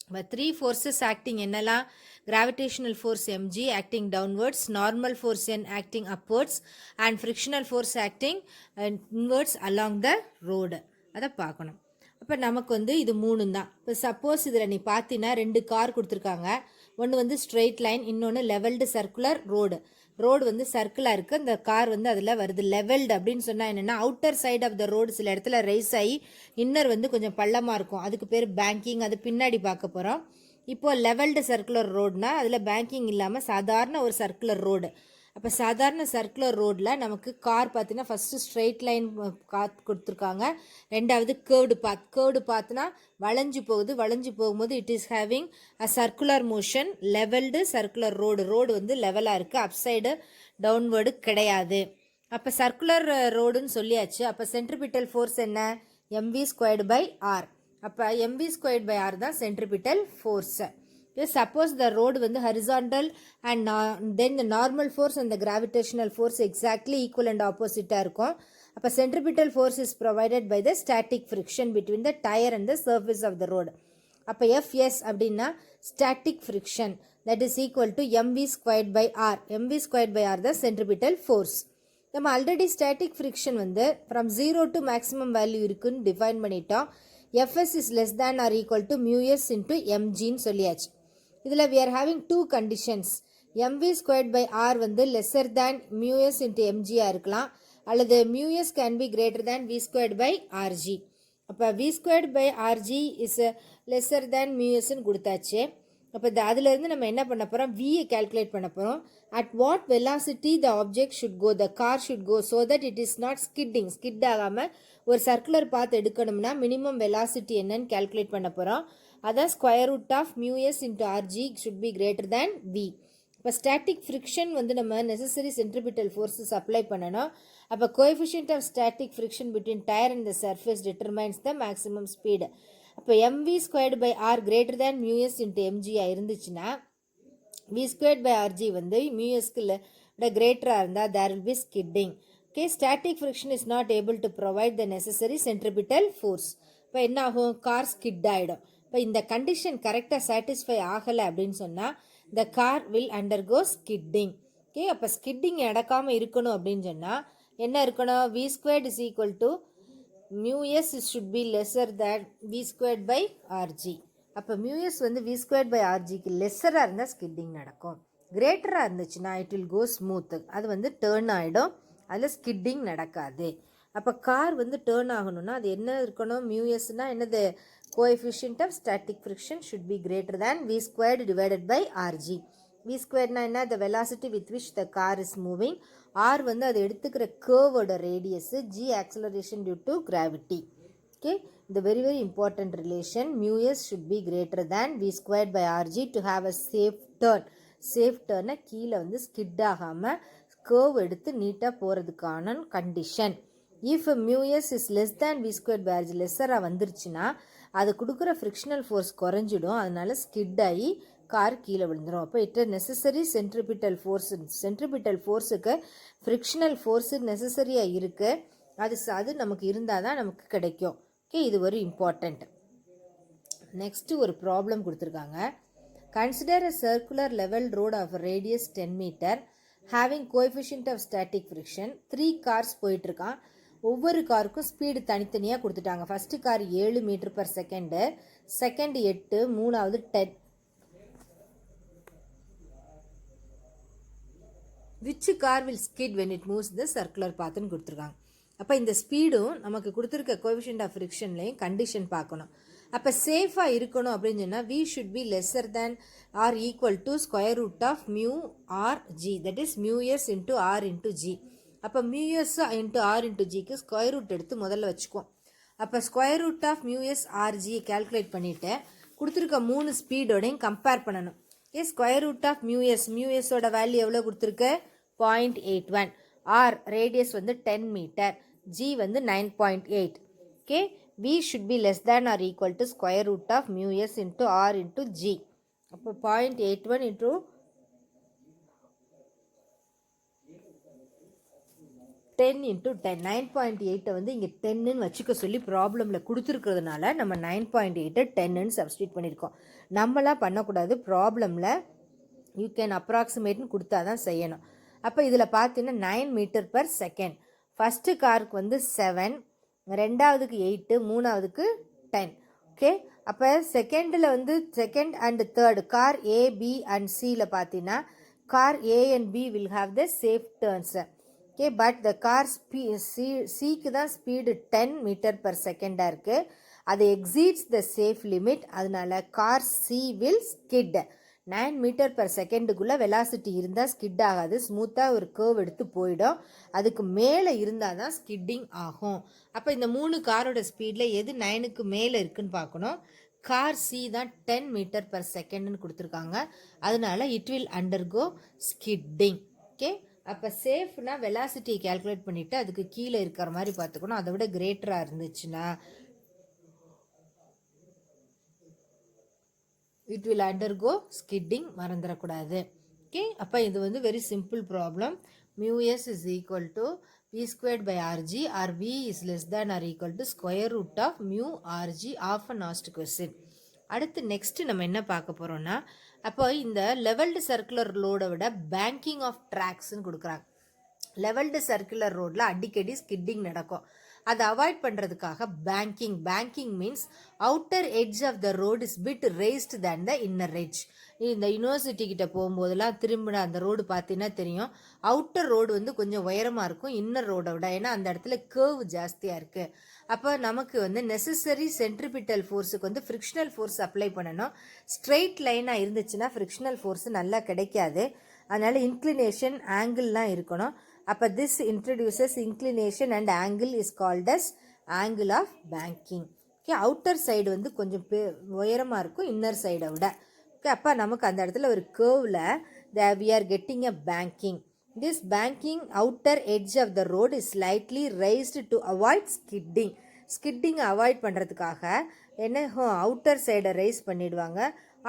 இப்போ 3 ஃபோர்ஸஸ் ஆக்டிங் என்னெல்லாம்? Gravitational force MG acting downwards, normal force N acting upwards, and frictional force acting inwards along the road. அதை பார்க்கணும். அப்போ நமக்கு வந்து இது 3 தான். இப்போ சப்போஸ் இதில் நீ பார்த்தீங்கன்னா 2 கார் கொடுத்துருக்காங்க. ஒன்று வந்து ஸ்ட்ரெயிட் லைன், இன்னொன்று லெவல்டு சர்க்குலர் ரோடு. ரோடு வந்து சர்க்கிளாக இருக்குது, அந்த கார் வந்து அதில் வருது. லெவல்டு அப்படின்னு சொன்னால் என்னென்னா outer side of the road சில இடத்துல ரைஸ் ஆகி இன்னர் வந்து கொஞ்சம் பள்ளமாக இருக்கும். அதுக்கு பேர் பேங்கிங். அது பின்னாடி பார்க்க போகிறோம். இப்போது லெவல்டு சர்க்குலர் ரோடுனா அதில் பேங்கிங் இல்லாமல் சாதாரண ஒரு சர்க்குலர் ரோடு. அப்போ சாதாரண சர்க்குலர் ரோடில் நமக்கு கார் பார்த்தீங்கன்னா ஃபஸ்ட்டு ஸ்ட்ரெயிட் லைன் கார் கொடுத்துருக்காங்க. ரெண்டாவது கேர்டு பாத்னா வளைஞ்சு போகுது. வளைஞ்சு போகும்போது it is having a circular motion. Levelled circular road வந்து லெவலாக இருக்குது, அப்சைடு டவுன்வேர்டு கிடையாது. அப்போ சர்க்குலர் ரோடுன்னு சொல்லியாச்சு. அப்போ சென்ட்ரிபிட்டல் ஃபோர்ஸ் என்ன? mv²/r. அப்போ mv²/r தான் centripetal force. Suppose the road வந்து horizontal and then the normal force and the gravitational force exactly equal and opposite இருக்கும். அப்போ centripetal force is provided by the static friction between the tire and the surface of the road. அப்போ Fs அப்படின்னா static friction that is equal to mv²/r. mv²/r the centripetal force. நம்ம already static friction வந்து from 0 to maximum value இருக்குன்னு define பண்ணிட்டோம். Fs is less than or equal to μs into mgன்னு சொல்லியாச்சு. இதில் we are having 2 conditions. mv²/r வந்து lesser than μs into mgயாக இருக்கலாம், அல்லது μs can be greater than v²/rg. அப்போ v²/rg is lesser than μsன்னு கொடுத்தாச்சு. அப்போ அதிலிருந்து நம்ம என்ன பண்ண போகிறோம்? v calculate பண்ண போகிறோம். at what velocity the object should go, the car should go so that it is not skid ஆகாமல் ஒரு சர்க்குலர் பாத் எடுக்கணும்னா மினிமம் வெலாசிட்டி என்னன்னு calculate பண்ண போகிறோம். அதான் square root of μs into rg should be greater than v. இப்போ static friction வந்து நம்ம நெசசரி சென்ட்ரிபிட்டல் ஃபோர்ஸஸ் அப்ளை பண்ணணும். அப்போ coefficient of static friction between tyre and the surface determines the maximum speed. அப்போ mv²/r greater than μs into mg இருந்துச்சுன்னா v squared by rg வந்து மியூஎஸ்க்கு கிரேட்டராக இருந்தால் there will be skidding. Okay, static friction is not able to provide the necessary centripetal force. இப்போ என்ன ஆகும், car skid ஆகிடும். இப்போ இந்த கண்டிஷன் கரெக்டாக சாட்டிஸ்ஃபை ஆகலை அப்படின்னு சொன்னால் the car will undergo skidding. Okay, அப்போ ஸ்கிட்டிங் நடக்காமல் இருக்கணும் அப்படின்னு சொன்னால் என்ன இருக்கணும், v squared is equal to mu s should be lesser than v squared by rg. அப்போ mu s வந்து v squared by rgக்கு லெஸ்ஸராக இருந்தால் ஸ்கிட்டிங் நடக்கும். கிரேட்டராக இருந்துச்சுன்னா it will go smooth, அது வந்து டேர்ன் ஆகிடும், அதில் ஸ்கிட்டிங் நடக்காது. அப்போ கார் வந்து டேர்ன் ஆகணும்னா அது என்ன இருக்கணும், மியூஎஸ்னா என்னது, coefficient of static friction should be greater than V squared divided by R G. V ஸ்கொயர்னா என்ன, the velocity with which the car is moving, R வந்து அது எடுத்துக்கிற கேர்வோட radius, G acceleration due to gravity. Okay, இந்த very very important relation, mu S should be greater than V squared by R G to have a safe turn. Safe டேர்னை கீழே வந்து skid ஆகாமல் curve எடுத்து நீட்டாக போகிறதுக்கான condition. If mu S is less than V squared by R G, லெஸ்ஸராக வந்துருச்சுன்னா அது கொடுக்குற ஃப்ரிக்ஷனல் ஃபோர்ஸ் குறைஞ்சிடும், அதனால ஸ்கிட் ஆகி கார் கீழே விழுந்துடும். அப்போ it necessary centripetal force, centripetal ஃபோர்ஸுக்கு ஃப்ரிக்ஷனல் ஃபோர்ஸு நெசசரியாக இருக்குது, அது நமக்கு இருந்தால் தான் நமக்கு கிடைக்கும். ஓகே, இது ஒரு இம்பார்ட்டண்ட். நெக்ஸ்ட்டு ஒரு ப்ராப்ளம் கொடுத்துருக்காங்க. Consider a circular level road of radius 10 meter having coefficient of static friction. 3 cars போயிட்டுருக்கான், ஒவ்வொரு காருக்கும் ஸ்பீடு தனித்தனியாக கொடுத்துட்டாங்க. First car 7 metre per second, second 8, மூணாவது 10. Which car will skid when it moves the circular pathன்னு கொடுத்துருக்காங்க. அப்போ இந்த ஸ்பீடும் நமக்கு கொடுத்துருக்க கோஎஃபிஷியன்ட் ஆஃப் ஃப்ரிக்ஷன்லையும் கண்டிஷன் பார்க்கணும். அப்போ சேஃபாக இருக்கணும் அப்படின்னு சொன்னால் V should be lesser than or equal to square root of mu R G, that is mu S into R into G. அப்போ மியூஎஸ் இன்ட்டு ஆர் இன்ட்டு ஜிக்கு ஸ்கொயர் ரூட் எடுத்து முதல்ல வச்சுக்குவோம். அப்போ ஸ்கொயர் ரூட் ஆஃப் மியூஎஸ் ஆர்ஜியை calculate பண்ணிவிட்டு கொடுத்துருக்க 3 ஸ்பீடோடையும் கம்பேர் பண்ணணும். ஸ்கொயர் ரூட் ஆஃப் மியூஎஸோட வேல்யூ எவ்வளோ கொடுத்துருக்கு, 0.81. ஆர் ரேடியஸ் வந்து 10 மீட்டர், ஜி வந்து 9.8. Okay, v should be less than or equal to square root of mu s into r into g. அப்போ 0.81 into 10 into 10, 9.8 வந்து இங்கே 10ன்னு வச்சுக்க சொல்லி ப்ராப்ளமில் கொடுத்துருக்கிறதுனால நம்ம 9.8 10ன்னு சப்ஸ்டியூட் பண்ணியிருக்கோம். நம்மளாம் பண்ணக்கூடாது, ப்ராப்ளமில் யூ கேன் அப்ராக்சிமேட்னு கொடுத்தா தான் செய்யணும். அப்போ இதில் பார்த்தீங்கன்னா 9 மீட்டர் பர் செகண்ட். ஃபஸ்ட்டு காருக்கு வந்து 7, ரெண்டாவதுக்கு 8, மூணாவதுக்கு 10. ஓகே, அப்போ செகண்டில் வந்து second and third car A B and சியில் பார்த்தீங்கன்னா car A and B will have the safe turns. Okay, but the car சிக்கு தான் ஸ்பீடு 10 மீட்டர் பர் செகண்டாக இருக்குது, அது எக்ஸீட்ஸ் த சேஃப் லிமிட், அதனால car C will skid. 9 metre per செகண்டுக்குள்ளே velocity இருந்தால் ஸ்கிட் ஆகாது, ஸ்மூத்தாக ஒரு கேர்வ் எடுத்து போயிடும். அதுக்கு மேலே இருந்தால் தான் ஸ்கிட்டிங் ஆகும். அப்போ இந்த 3 காரோட ஸ்பீடில் எது 9க்கு மேலே இருக்குன்னு பார்க்கணும். கார் சி தான் 10 மீட்டர் பர் செகண்ட்னு கொடுத்துருக்காங்க, அதனால it will undergo skidding. Okay, அப்போ சேஃப்னா வெலாசிட்டியை கேல்குலேட் பண்ணிவிட்டு அதுக்கு கீழே இருக்கிற மாதிரி பார்த்துக்கணும். அதை விட கிரேட்டராக இருந்துச்சுன்னா இட் வில் அண்டர்கோ ஸ்கிட்டிங், மறந்துடக்கூடாது. ஓகே, அப்போ இது வந்து very simple problem. Mu S is equal to V squared by RG or V is less than or equal to square root of mu RG of an asked question. அடுத்து next நம்ம என்ன பார்க்க போகிறோம்னா, அப்போ இந்த லெவல்டு சர்க்குலர் லோடை விட banking of ட்ராக்ஸ்ன்னு கொடுக்குறாங்க. லெவல்டு சர்க்குலர் ரோடில் அடிக்கடி ஸ்கிட்டிங் நடக்கும், அதை அவாய்ட் பண்ணுறதுக்காக banking means outer edge of the road is bit raised than the inner edge. இந்த யூனிவர்சிட்டி கிட்ட போகும்போதெல்லாம் திரும்பின அந்த ரோடு பார்த்தீங்கன்னா தெரியும், அவுட்டர் ரோடு வந்து கொஞ்சம் உயரமாக இருக்கும் இன்னர் ரோடை விட, ஏன்னா அந்த இடத்துல கேர்வ் ஜாஸ்தியாக இருக்குது. அப்போ நமக்கு வந்து நெசசரி சென்ட்ரிபிட்டல் ஃபோர்ஸுக்கு வந்து ஃப்ரிக்ஷனல் ஃபோர்ஸ் அப்ளை பண்ணணும். ஸ்ட்ரெயிட் லைனாக இருந்துச்சுன்னா ஃப்ரிக்ஷனல் ஃபோர்ஸ் நல்லா கிடைக்காது, அதனால் இன்க்ளினேஷன் ஆங்கிள்லாம் இருக்கணும். அப்போ this introduces inclination and angle is called as angle of banking. Okay, outer side வந்து கொஞ்சம் உயரமாக இருக்கும் இன்னர் சைடை விட. ஓகே, அப்போ நமக்கு அந்த இடத்துல ஒரு கேர்வில் we are getting a banking. This banking outer edge of the road is slightly raised to avoid skidding. ஸ்கிட்டிங்கை அவாய்ட் பண்ணுறதுக்காக என்ன அவுட்டர் சைடை ரைஸ் பண்ணிடுவாங்க.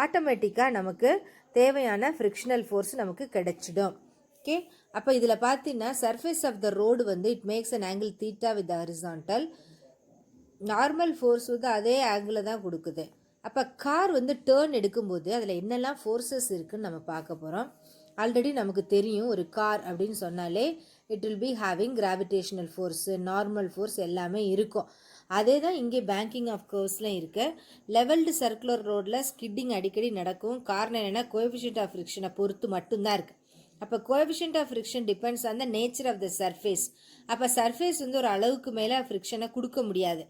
ஆட்டோமேட்டிக்காக நமக்கு தேவையான ஃப்ரிக்ஷனல் ஃபோர்ஸ் நமக்கு கிடைச்சிடும். ஓகே, அப்போ இதில் பார்த்தீங்கன்னா சர்ஃபேஸ் ஆஃப் த ரோடு வந்து it makes an angle theta with horizontal. Normal force வந்து அதே ஆங்கிளில் தான் கொடுக்குது. அப்போ கார் வந்து டேர்ன் எடுக்கும்போது அதில் என்னெல்லாம் ஃபோர்ஸஸ் இருக்குதுன்னு நம்ம பார்க்க போகிறோம். ஆல்ரெடி நமக்கு தெரியும் ஒரு கார் அப்படின்னு சொன்னாலே it will be having gravitational force, normal force எல்லாமே இருக்கும். அதே தான் இங்கே பேங்கிங் ஆஃப் கர்வ்ஸ்லாம் இருக்குது. லெவல்டு சர்க்குலர் ரோடில் ஸ்கிட்டிங் அடிக்கடி நடக்கும். காரணம் என்னென்னா கோஎஃபிஷியன்ட் ஆஃப் ஃப்ரிக்ஷனை பொறுத்து மட்டும்தான் இருக்குது. அப்போ coefficient of friction depends on the nature of the surface. அப்போ சர்ஃபேஸ் வந்து ஒரு அளவுக்கு மேலே ஃப்ரிக்ஷனை கொடுக்க முடியாது.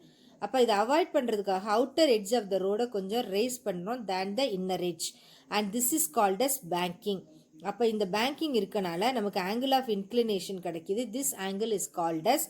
அப்போ இதை அவாய்ட் பண்ணுறதுக்காக அவுட்டர் எட்ஜ் ஆஃப் த ரோடை கொஞ்சம் ரேஸ் பண்ணுறோம் then the inner edge, and this is called as banking. அப்போ இந்த பேங்கிங் இருக்கனால நமக்கு ஆங்கிள் ஆஃப் இன்க்ளினேஷன் கிடைக்கிது. This angle is called as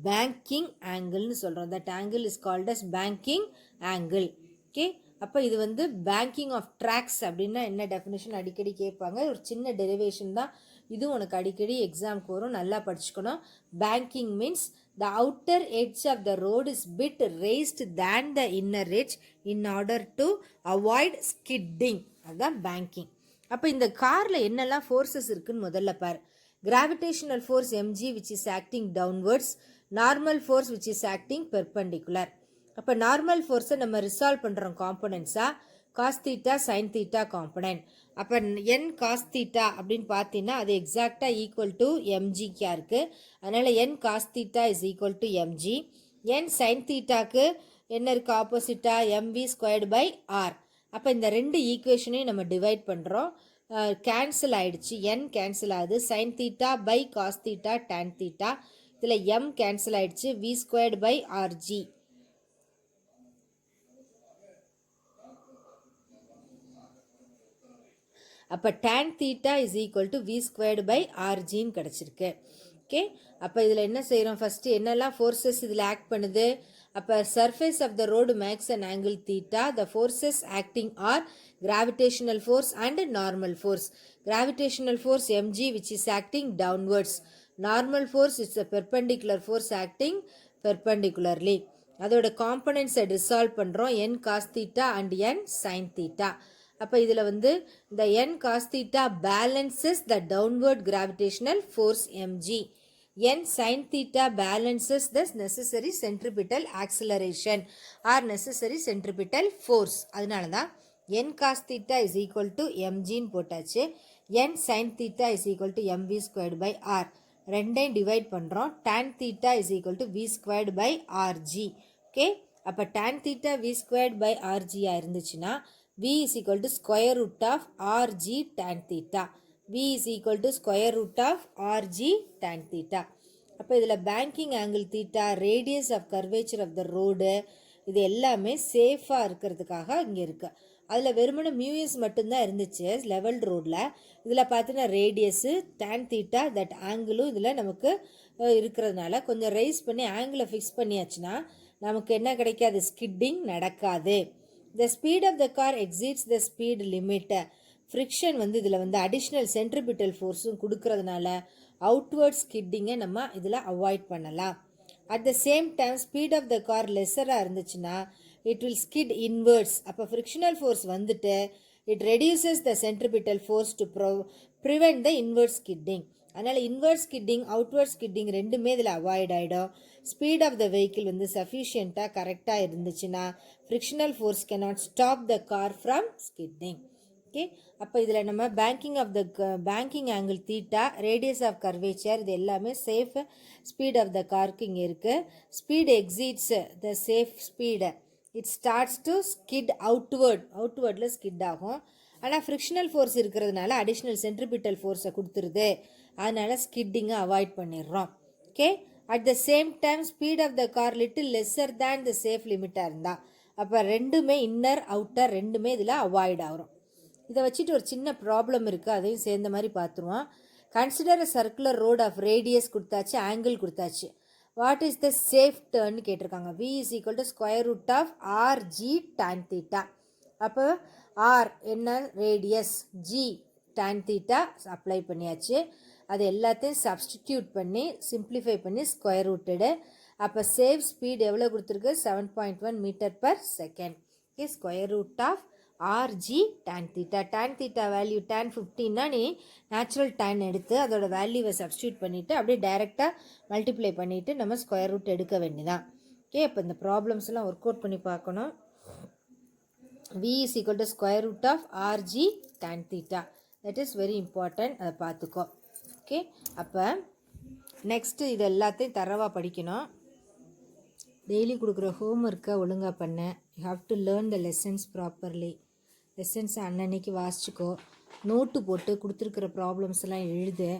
banking ஆங்கிள்னு சொல்கிறோம். That angle is called as banking angle. Okay, அப்போ இது வந்து பேங்கிங் ஆஃப் ட்ராக்ஸ் அப்படின்னா என்ன டெஃபினேஷன் அடிக்கடி கேட்பாங்க. ஒரு சின்ன டெரிவேஷன் தான் இது, உனக்கு அடிக்கடி எக்ஸாம்க்கு வரும், நல்லா படிச்சுக்கணும். Banking means the outer edge of the road is bit raised than the inner edge in order to avoid skidding. அதுதான் பேங்கிங். அப்போ இந்த காரில் என்னெல்லாம் ஃபோர்ஸஸ் இருக்குன்னு முதல்ல பாரு. Gravitational force mg which is acting downwards, normal force which is acting perpendicular. அப்போ நார்மல் ஃபோர்ஸை நம்ம ரிசால்வ் பண்ணுறோம் காம்பனன்ட்ஸாக. Cos theta sine theta component. அப்போ என் காஸ் தீட்டா அப்படின்னு பார்த்தீங்கன்னா அது எக்ஸாக்டாக ஈக்குவல் டு எம்ஜிக்கா இருக்குது. அதனால் N cos theta is equal to M G. N sine தீட்டாக்கு என்ன இருக்குது ஆப்போசிட்டாக எம்வி ஸ்கொயர்டு பை ஆர். அப்போ இந்த ரெண்டு ஈக்குவேஷனையும் நம்ம டிவைட் பண்ணுறோம். கேன்சல் ஆகிடுச்சு, என் கேன்சல் ஆகுது. Sine theta by cos theta tan theta. இதில் எம் கேன்சல் ஆகிடுச்சு, வி ஸ்கொயர்டு பை ஆர்ஜி. அப்போ tan theta is equal to V squared by ஆர்ஜின்னு கிடச்சிருக்கு. ஓகே, அப்போ இதில் என்ன செய்கிறோம், ஃபஸ்ட்டு என்னெல்லாம் ஃபோர்ஸஸ் இதில் ஆக்ட் பண்ணுது. அப்போ surface of the road makes an angle theta. The forces acting are gravitational force and normal force. Gravitational force M G which is acting downwards. Normal force it's a perpendicular force acting perpendicularly. அதோட காம்பனன்ட்ஸை dissolve பண்ணுறோம், N cos theta and N sine theta. அப்போ இதில் வந்து இந்த N cos theta balances the downward gravitational force M G. N sine theta balances the necessary centripetal acceleration or necessary centripetal force. அதனால தான் N cos theta is equal to எம்ஜின்னு போட்டாச்சு. N sine theta is equal to M V squared by R. ரெண்டையும் divide பண்ணுறோம். Tan theta is equal to V squared by R G. Okay, அப்போ tan theta V squared by ஆர்ஜியாக இருந்துச்சுன்னா V is equal to square root of RG tan theta. V is equal to square root of RG tan theta. அப்போ இதில் banking angle theta, radius of curvature of the road, இது எல்லாமே சேஃபாக இருக்கிறதுக்காக இங்கே இருக்குது. அதில் வெறுமனே மியூஎஸ் மட்டும்தான் இருந்துச்சு லெவல் ரோடில். இதில் பார்த்தீங்கன்னா ரேடியஸு டேன் தீட்டா தட் ஆங்கிளும் இதில் நமக்கு இருக்கிறதுனால கொஞ்சம் ரைஸ் பண்ணி ஆங்கிளை ஃபிக்ஸ் பண்ணியாச்சுன்னா நமக்கு என்ன கிடைக்காது, ஸ்கிட்டிங் நடக்காது. The speed of the car exceeds the speed limit. Friction வந்து இதில் வந்து அடிஷ்னல் சென்ட்ரிபிட்டல் ஃபோர்ஸும் கொடுக்கறதுனால அவுட்வர்ட் ஸ்கிட்டிங்கை நம்ம இதில் அவாய்ட் பண்ணலாம். At the same time speed of the car லெஸராக இருந்துச்சுன்னா இட் வில் ஸ்கிட் இன்வர்ட்ஸ். அப்போ ஃப்ரிக்ஷனல் ஃபோர்ஸ் வந்துட்டு it reduces the centripetal force to prevent the inward skidding. அதனால் இன்வர்ட் ஸ்கிட்டிங் அவுட்வர்ட் ஸ்கிட்டிங் ரெண்டுமே இதில் அவாய்ட் ஆகிடும். ஸ்பீட் ஆஃப் த வெஹிக்கிள் வந்து சஃபிஷியண்ட்டாக கரெக்டாக இருந்துச்சுன்னா frictional force cannot stop the car from skidding. Okay, அப்போ இதில் நம்ம banking of the banking angle theta, radius of curvature, இது எல்லாமே சேஃப் ஸ்பீட் ஆஃப் த காருக்கு இங்கே இருக்குது. Speed exceeds the safe speed. It starts to skid அவுட்வர்டில் skid ஆகும். ஆனால் ஃப்ரிக்ஷனல் ஃபோர்ஸ் இருக்கிறதுனால அடிஷ்னல் சென்ட்ரிபிட்டல் ஃபோர்ஸை கொடுத்துருது, அதனால் ஸ்கிட்டிங்கை அவாய்ட் பண்ணிடுறோம். Okay, at the same time speed of the car little lesser than the safe லிமிட்டாக இருந்தால் அப்போ ரெண்டுமே இன்னர் அவுட்டர் ரெண்டுமே இதில் அவாய்ட் ஆகும். இதை வச்சுட்டு ஒரு சின்ன ப்ராப்ளம் இருக்குது, அதையும் சேர்ந்த மாதிரி பார்த்துருவோம். Consider a circular road of radius கொடுத்தாச்சு, ஆங்கிள் கொடுத்தாச்சு. வாட் இஸ் த சேஃப் டர்ன்னு கேட்டிருக்காங்க. V is equal to square root of RG tan theta. அப்போ R என்ன radius, G tan theta apply பண்ணியாச்சு. அது எல்லாத்தையும் சப்ஸ்டிடியூட் பண்ணி சிம்பிளிஃபை பண்ணி ஸ்கொயர் ரூட்டடு. அப்போ சேஃப் ஸ்பீட் எவ்வளோ கொடுத்துருக்கு, 7.1 metre per second. Okay, square root of R G tan theta. tan theta value tan 15னா நீ நேச்சுரல் tan எடுத்து அதோட வேல்யூவை சப்ஸ்டியூட் பண்ணிவிட்டு அப்படியே டைரெக்டாக மல்டிப்ளை பண்ணிவிட்டு நம்ம ஸ்கொயர் ரூட் எடுக்க வேண்டியதான். ஓகே, இப்போ இந்த ப்ராப்ளம்ஸ்லாம் ஒர்க் அவுட் பண்ணி பார்க்கணும். v is equal to square root of rg tan theta. That is very important. அதை பார்த்துக்கோ. ஓகே, அப்போ நெக்ஸ்ட்டு இது எல்லாத்தையும் தரவாக படிக்கணும். டெய்லி கொடுக்குற ஹோம்ஒர்க்கை ஒழுங்காக பண்ண. You have to learn the lessons properly. லெசன்ஸை அன்னன்னைக்கு வாசிச்சுக்கோ. நோட்டு போட்டு கொடுத்துருக்குற ப்ராப்ளம்ஸ் எல்லாம் எழுது.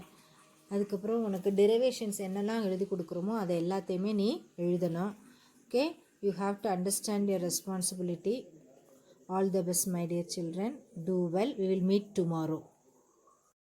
அதுக்கப்புறம் உனக்கு டெரிவேஷன்ஸ் என்னெல்லாம் எழுதி கொடுக்குறோமோ அதை எல்லாத்தையுமே நீ எழுதணும். Okay, you have to understand your responsibility. All the best, my dear children. Do well. We will meet tomorrow.